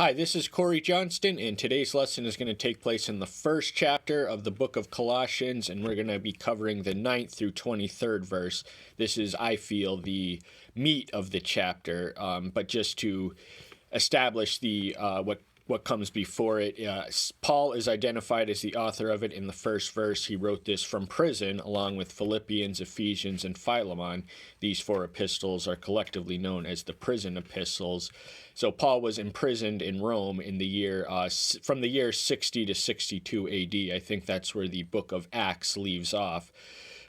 Hi, this is Corey Johnston, and today's lesson is going to take place in the first chapter of the book of Colossians, and we're going to be covering the 9th through 23rd verse. This is, I feel, the meat of the chapter, but just to establish the what comes before it. Paul is identified as the author of it in the first verse. He wrote this from prison, along with Philippians, Ephesians, and Philemon. These 4 epistles are collectively known as the prison epistles. So Paul was imprisoned in Rome in the year from the year 60 to 62 A.D. I think that's where the book of Acts leaves off.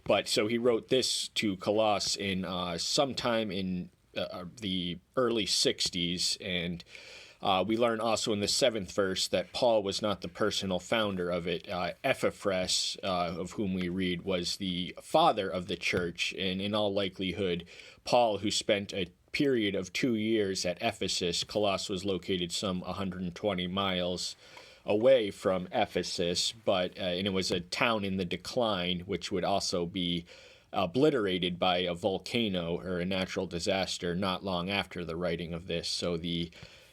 But so he wrote this to Colossus in sometime in the early 60s, and we learn also in the 7th verse that Paul was not the personal founder of it. Epaphras, of whom we read, was the father of the church, and in all likelihood, Paul, who spent a period of 2 years at Ephesus. Colossus was located some 120 miles away from Ephesus, and it was a town in the decline, which would also be obliterated by a volcano or a natural disaster not long after the writing of this. So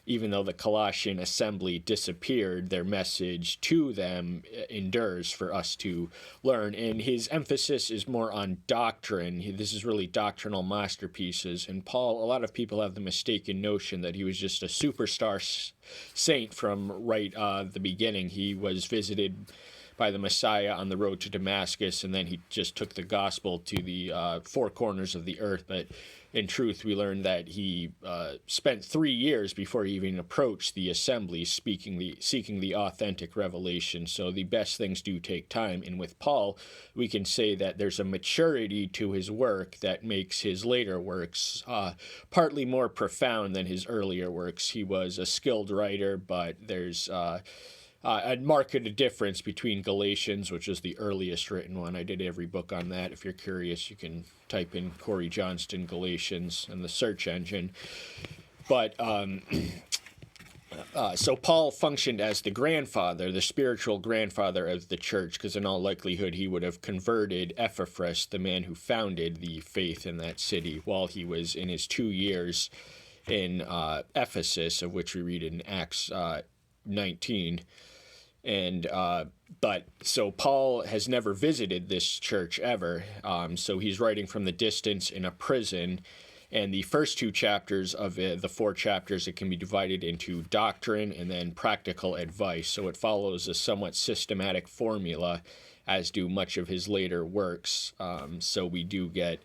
even though the Colossian assembly disappeared, their message to them endures for us to learn. And his emphasis is more on doctrine. This is really doctrinal masterpieces. And Paul, a lot of people have the mistaken notion that he was just a superstar saint from right the beginning. He was visited by the Messiah on the road to Damascus, and then he just took the gospel to the 4 corners of the earth. But in truth, we learned that he spent 3 years before he even approached the assembly, seeking the authentic revelation. So the best things do take time. And with Paul, we can say that there's a maturity to his work that makes his later works partly more profound than his earlier works. He was a skilled writer, but there's a marked difference between Galatians, which is the earliest written one. I did every book on that. If you're curious, you can type in Corey Johnston Galatians in the search engine. But so Paul functioned as the grandfather, the spiritual grandfather of the church, because in all likelihood he would have converted Epaphras, the man who founded the faith in that city, while he was in his 2 years in Ephesus, of which we read in Acts 19. But so Paul has never visited this church ever. So he's writing from the distance in a prison. And the first 2 chapters of the 4 chapters, it can be divided into doctrine and then practical advice. So it follows a somewhat systematic formula, as do much of his later works. So we do get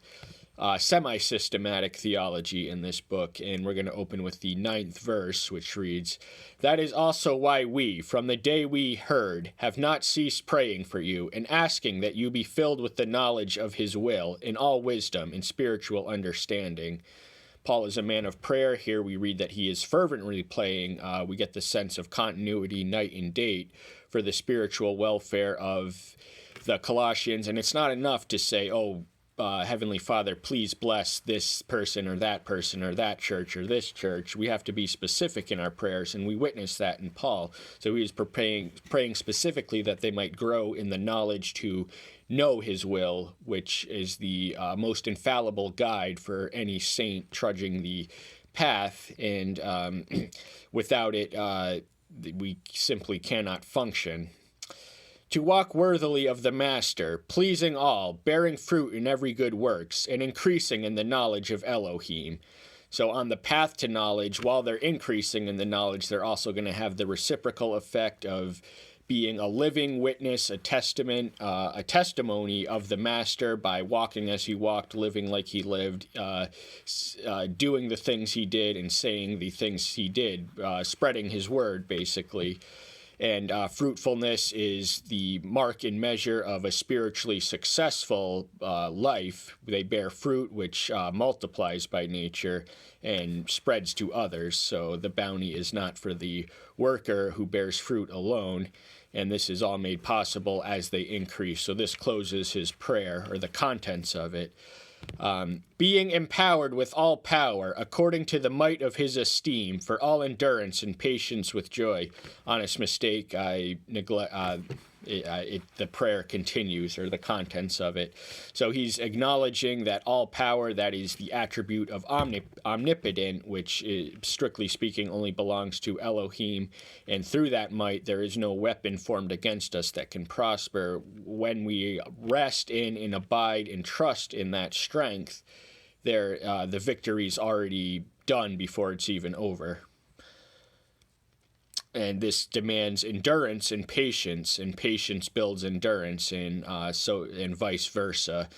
semi-systematic theology in this book, and we're going to open with the 9th verse, which reads, "That is also why we, from the day we heard, have not ceased praying for you, and asking that you be filled with the knowledge of his will, in all wisdom and spiritual understanding." Paul is a man of prayer. Here we read that he is fervently praying. We get the sense of continuity, night and day, for the spiritual welfare of the Colossians, and it's not enough to say, Heavenly Father, please bless this person or that church or this church. We have to be specific in our prayers, and we witness that in Paul. So he is praying specifically that they might grow in the knowledge to know his will, which is the most infallible guide for any saint trudging the path. And without it, we simply cannot function. "To walk worthily of the Master, pleasing all, bearing fruit in every good works, and increasing in the knowledge of Elohim." So on the path to knowledge, while they're increasing in the knowledge, they're also going to have the reciprocal effect of being a living witness, a testimony of the Master by walking as he walked, living like he lived, doing the things he did and saying the things he did, spreading his word, basically. And fruitfulness is the mark and measure of a spiritually successful life. They bear fruit, which multiplies by nature and spreads to others. So the bounty is not for the worker who bears fruit alone. And this is all made possible as they increase. So this closes his prayer, or the contents of it. "Being empowered with all power, according to the might of his esteem, for all endurance and patience with joy." Honest mistake, I the prayer continues, or the contents of it. So he's acknowledging that all power, that is the attribute of omnipotent, which is, strictly speaking, only belongs to Elohim, and through that might there is no weapon formed against us that can prosper. When we rest in and abide and trust in that strength, the victory's already done before it's even over. And this demands endurance and patience builds endurance, and vice versa.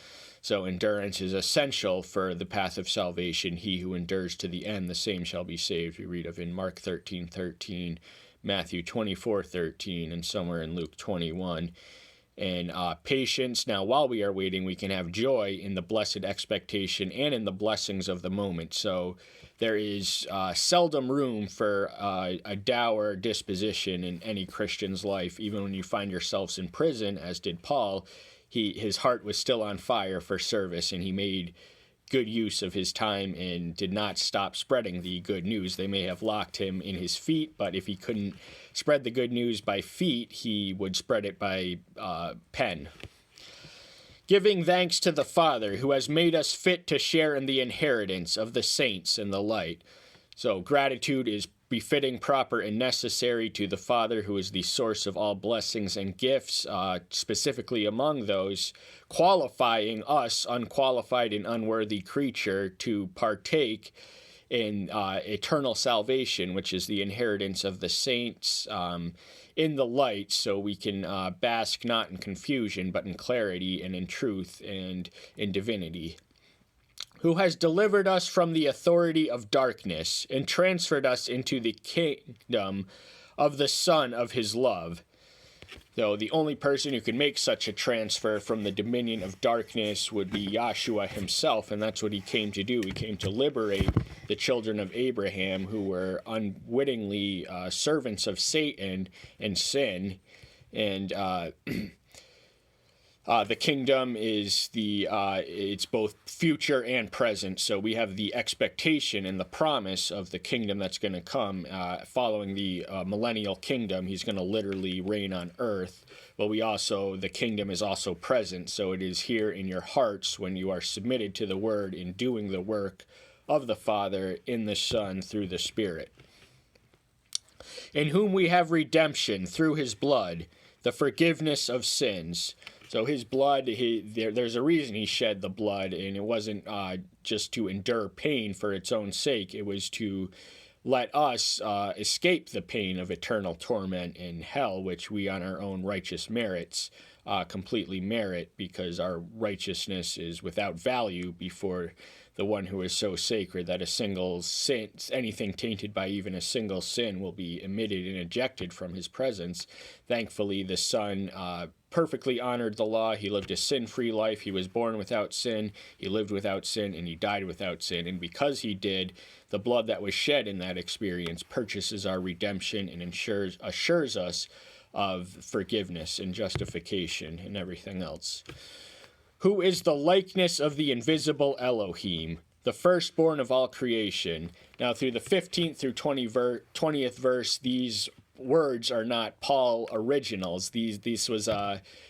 So endurance is essential for the path of salvation. He who endures to the end, the same shall be saved. We read of in Mark 13:13, Matthew 24:13, and somewhere in Luke 21. And patience. Now, while we are waiting, we can have joy in the blessed expectation and in the blessings of the moment. So there is seldom room for a dour disposition in any Christian's life. Even when you find yourselves in prison, as did Paul, his heart was still on fire for service, and he made good use of his time and did not stop spreading the good news. They may have locked him in his feet, but if he couldn't spread the good news by feet, he would spread it by pen. Giving thanks to the Father, who has made us fit to share in the inheritance of the saints in the light. So gratitude is befitting, proper, and necessary to the Father, who is the source of all blessings and gifts, specifically among those, qualifying us, unqualified and unworthy creature, to partake in eternal salvation, which is the inheritance of the saints in the light, so we can bask not in confusion, but in clarity and in truth and in divinity. Who has delivered us from the authority of darkness and transferred us into the kingdom of the Son of his love. Though the only person who could make such a transfer from the dominion of darkness would be Yahshua himself, and that's what he came to do. He came to liberate the children of Abraham, who were unwittingly servants of Satan and sin. And the kingdom is it's both future and present. So we have the expectation and the promise of the kingdom that's going to come following the millennial kingdom. He's going to literally reign on earth. But the kingdom is also present. So it is here in your hearts when you are submitted to the word in doing the work of the Father in the Son through the Spirit. In whom we have redemption through his blood, the forgiveness of sins. So his blood, there's a reason he shed the blood, and it wasn't just to endure pain for its own sake. It was to let us escape the pain of eternal torment in hell, which we on our own righteous merits completely merit, because our righteousness is without value before the one who is so sacred that a single sin, anything tainted by even a single sin, will be emitted and ejected from his presence. Thankfully, the Son perfectly honored the law. He lived a sin-free life. He was born without sin. He lived without sin, and he died without sin. And because he did, the blood that was shed in that experience purchases our redemption and assures us of forgiveness and justification and everything else. Who is the likeness of the invisible Elohim, the firstborn of all creation. Now, through the 15th through 20th verse, these words are not Paul originals. This was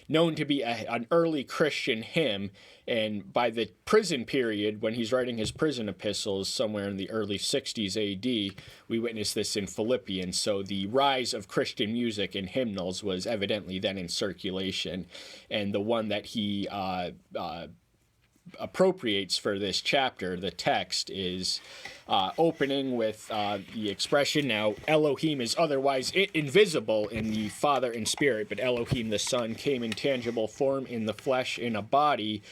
known to be an early Christian hymn, and by the prison period, when he's writing his prison epistles somewhere in the early 60s AD, we witness this in Philippians. So the rise of Christian music and hymnals was evidently then in circulation, and the one that he appropriates for this chapter, the text, is opening with the expression, now Elohim is otherwise invisible in the Father and Spirit, but Elohim the Son came in tangible form in the flesh in a body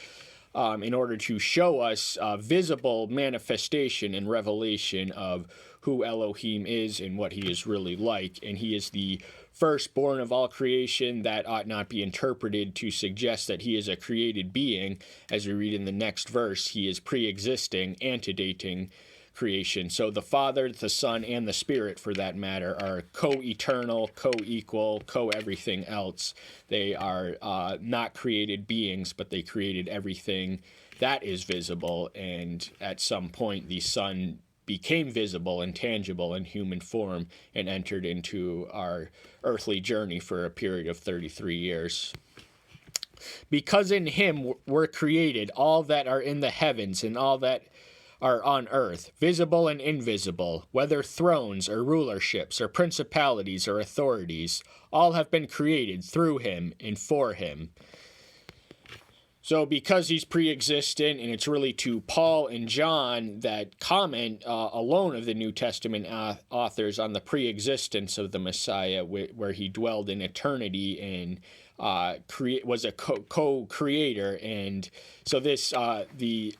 in order to show us visible manifestation and revelation of who Elohim is and what he is really like. And he is the firstborn of all creation. That ought not be interpreted to suggest that he is a created being. As we read in the next verse, he is pre-existing, antedating creation. So the Father, the Son, and the Spirit, for that matter, are co-eternal, co-equal, co-everything else. They are not created beings, but they created everything that is visible. And at some point, the Son became visible and tangible in human form and entered into our earthly journey for a period of 33 years. Because in him were created all that are in the heavens and all that are on earth, visible and invisible, whether thrones or rulerships or principalities or authorities, all have been created through him and for him. So because he's pre-existent, and it's really to Paul and John that comment alone of the New Testament authors on the pre-existence of the Messiah, where he dwelled in eternity and was a co-creator. And so this the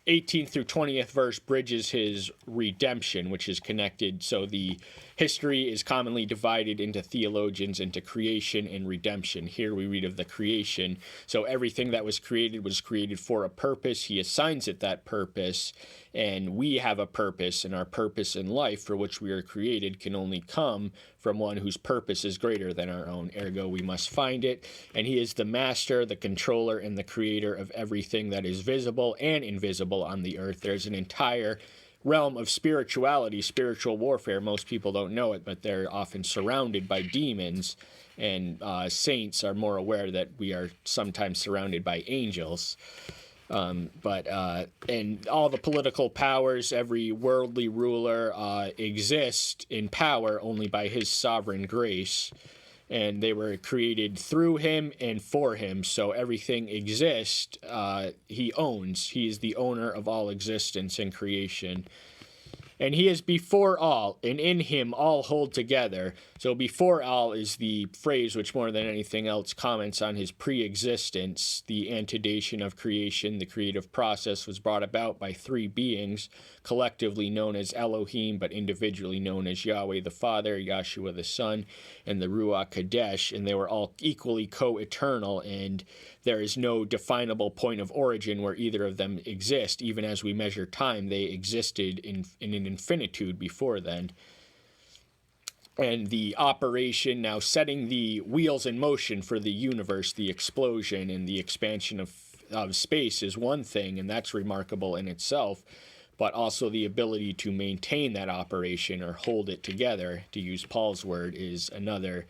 18th through 20th verse bridges his redemption, which is connected. So the history is commonly divided into theologians into creation and redemption. Here we read of the creation. So everything that was created for a purpose. He assigns it that purpose, and we have a purpose, and our purpose in life for which we are created can only come from one whose purpose is greater than our own. Ergo, we must find it. And he is the master, the controller, and the creator of everything that is visible and invisible on the earth. There's an entire realm of spirituality, spiritual warfare. Most people don't know it, but they're often surrounded by demons, and saints are more aware that we are sometimes surrounded by angels. And all the political powers, every worldly ruler exist in power only by his sovereign grace, and they were created through him and for him. So everything exists. He owns. He is the owner of all existence and creation. And he is before all, and in him all hold together. So before all is the phrase which more than anything else comments on his pre-existence. The antedation of creation, the creative process, was brought about by three beings, collectively known as Elohim, but individually known as Yahweh the Father, Yahshua the Son, and the Ruach Kadesh. And they were all equally co-eternal, and there is no definable point of origin where either of them exist. Even as we measure time, they existed in an infinitude before then. And the operation, now setting the wheels in motion for the universe, the explosion and the expansion of space is one thing, and that's remarkable in itself, but also the ability to maintain that operation or hold it together, to use Paul's word, is another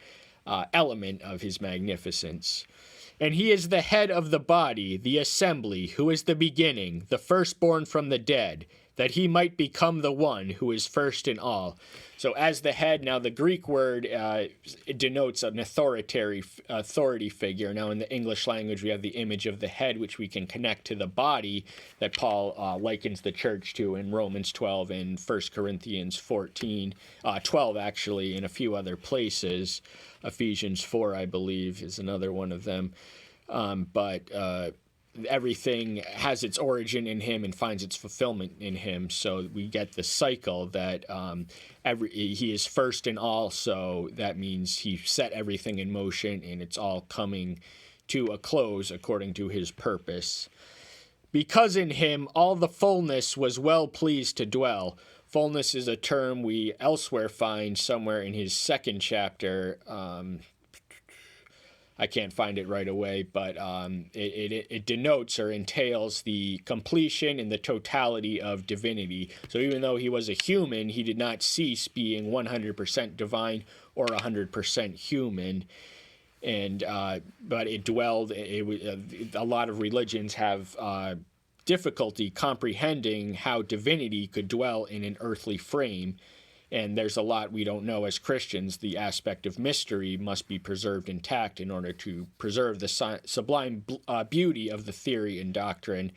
element of his magnificence. And he is the head of the body, the assembly, who is the beginning, the firstborn from the dead, that he might become the one who is first in all. So as the head, now the Greek word it denotes an authority figure. Now in the English language, we have the image of the head, which we can connect to the body that Paul likens the church to in Romans 12 and 1 Corinthians 12 actually, in a few other places. Ephesians 4, I believe, is another one of them. Everything has its origin in him and finds its fulfillment in him. So we get the cycle that he is first in all. So that means he set everything in motion, and it's all coming to a close according to his purpose. Because in him all the fullness was well pleased to dwell. Fullness is a term we elsewhere find somewhere in his second chapter. I can't find it right away, but it denotes or entails the completion and the totality of divinity. So even though he was a human, he did not cease being 100% divine or 100% human. And but it dwelled. A lot of religions have difficulty comprehending how divinity could dwell in an earthly frame. And there's a lot we don't know as Christians. The aspect of mystery must be preserved intact in order to preserve the sublime beauty of the theory and doctrine.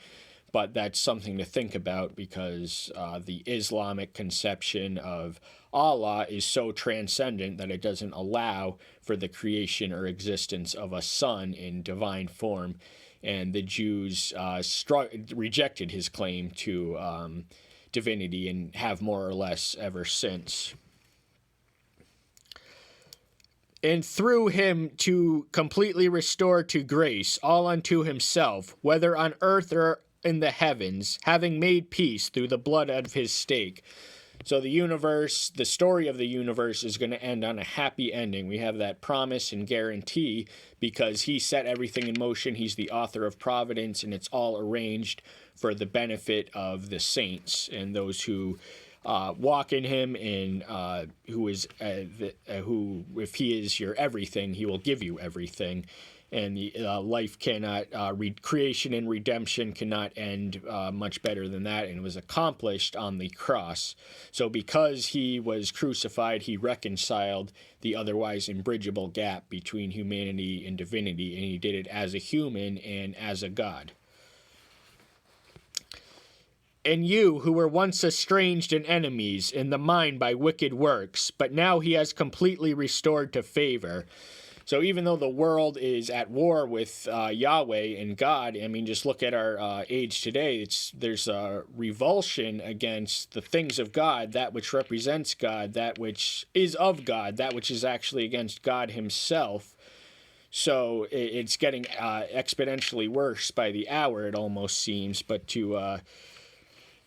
But that's something to think about, because the Islamic conception of Allah is so transcendent that it doesn't allow for the creation or existence of a son in divine form. And the Jews rejected his claim to divinity and have more or less ever since. And through him to completely restore to grace all unto himself, whether on earth or in the heavens, having made peace through the blood of his stake. So the universe, the story of the universe, is going to end on a happy ending. We have that promise and guarantee because he set everything in motion. He's the author of providence, and it's all arranged for the benefit of the saints and those who walk in him, and who, if he is your everything, he will give you everything. And life cannot, creation and redemption cannot end much better than that, and it was accomplished on the cross. So because he was crucified, he reconciled the otherwise unbridgeable gap between humanity and divinity, and he did it as a human and as a God. And you, who were once estranged and enemies in the mind by wicked works, but now he has completely restored to favor. So even though the world is at war with Yahweh and God, I mean, just look at our age today. There's a revulsion against the things of God, that which represents God, that which is of God, that which is actually against God himself. So it's getting exponentially worse by the hour, it almost seems. But to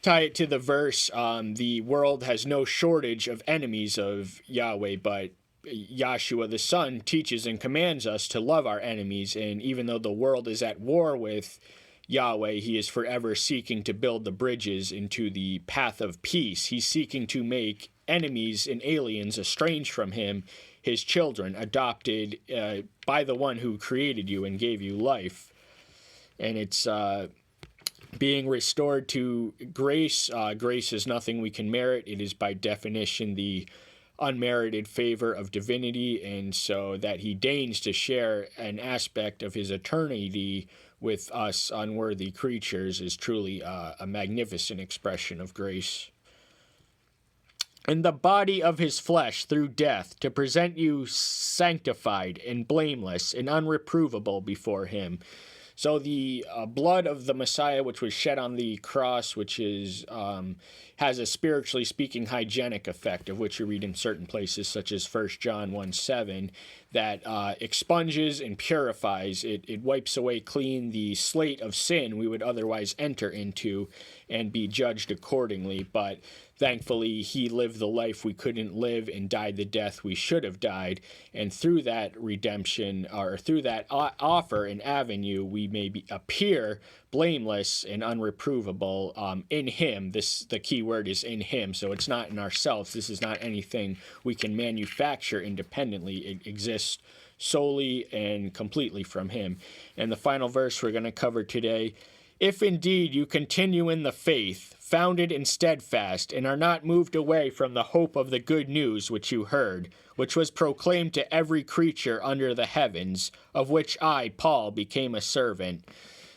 tie it to the verse, the world has no shortage of enemies of Yahweh, but Yahshua the Son teaches and commands us to love our enemies, and even though the world is at war with Yahweh, he is forever seeking to build the bridges into the path of peace. He's seeking to make enemies and aliens estranged from him his children, adopted by the one who created you and gave you life. And it's being restored to grace. Grace is nothing we can merit. It is by definition the unmerited favor of divinity, and so that he deigns to share an aspect of his eternity with us unworthy creatures is truly a magnificent expression of grace. In the body of his flesh through death, to present you sanctified and blameless and unreprovable before him. So the blood of the Messiah, which was shed on the cross, which is has a spiritually speaking hygienic effect, of which you read in certain places, such as 1 John 1:7, that expunges and purifies. It wipes away clean the slate of sin we would otherwise enter into and be judged accordingly. But thankfully, he lived the life we couldn't live and died the death we should have died. And through that redemption, or through that offer and avenue, we may appear blameless and unreprovable in him. The key word is in him. So it's not in ourselves. This is not anything we can manufacture independently. It exists solely and completely from him. And the final verse we're going to cover today: if indeed you continue in the faith, founded and steadfast, and are not moved away from the hope of the good news which you heard, which was proclaimed to every creature under the heavens, of which I, Paul, became a servant.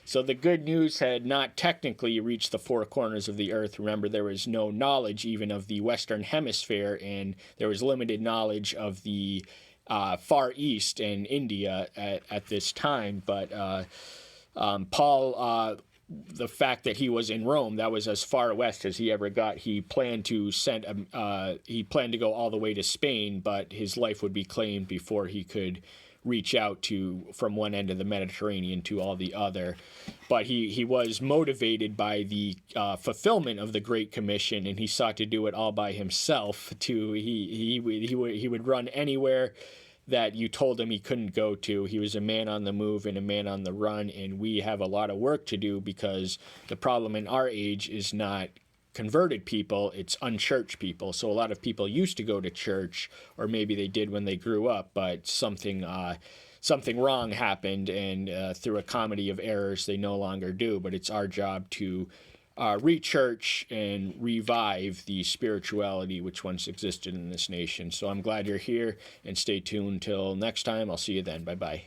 So the good news had not technically reached the four corners of the earth. Remember, there was no knowledge even of the Western Hemisphere, and there was limited knowledge of the Far East and India at this time. But Paul, the fact that he was in Rome, that was as far west as he ever got. He planned to go all the way to Spain, but his life would be claimed before he could reach out from one end of the Mediterranean to all the other. But he was motivated by the fulfillment of the Great Commission, and he sought to do it all by himself. He would run anywhere that you told him he couldn't go to. He was a man on the move and a man on the run, and we have a lot of work to do, because the problem in our age is not converted people, it's unchurched people. So a lot of people used to go to church, or maybe they did when they grew up, but something wrong happened, and through a comedy of errors, they no longer do. But it's our job to re-church and revive the spirituality which once existed in this nation. So I'm glad you're here, and stay tuned till next time. I'll see you then. Bye-bye.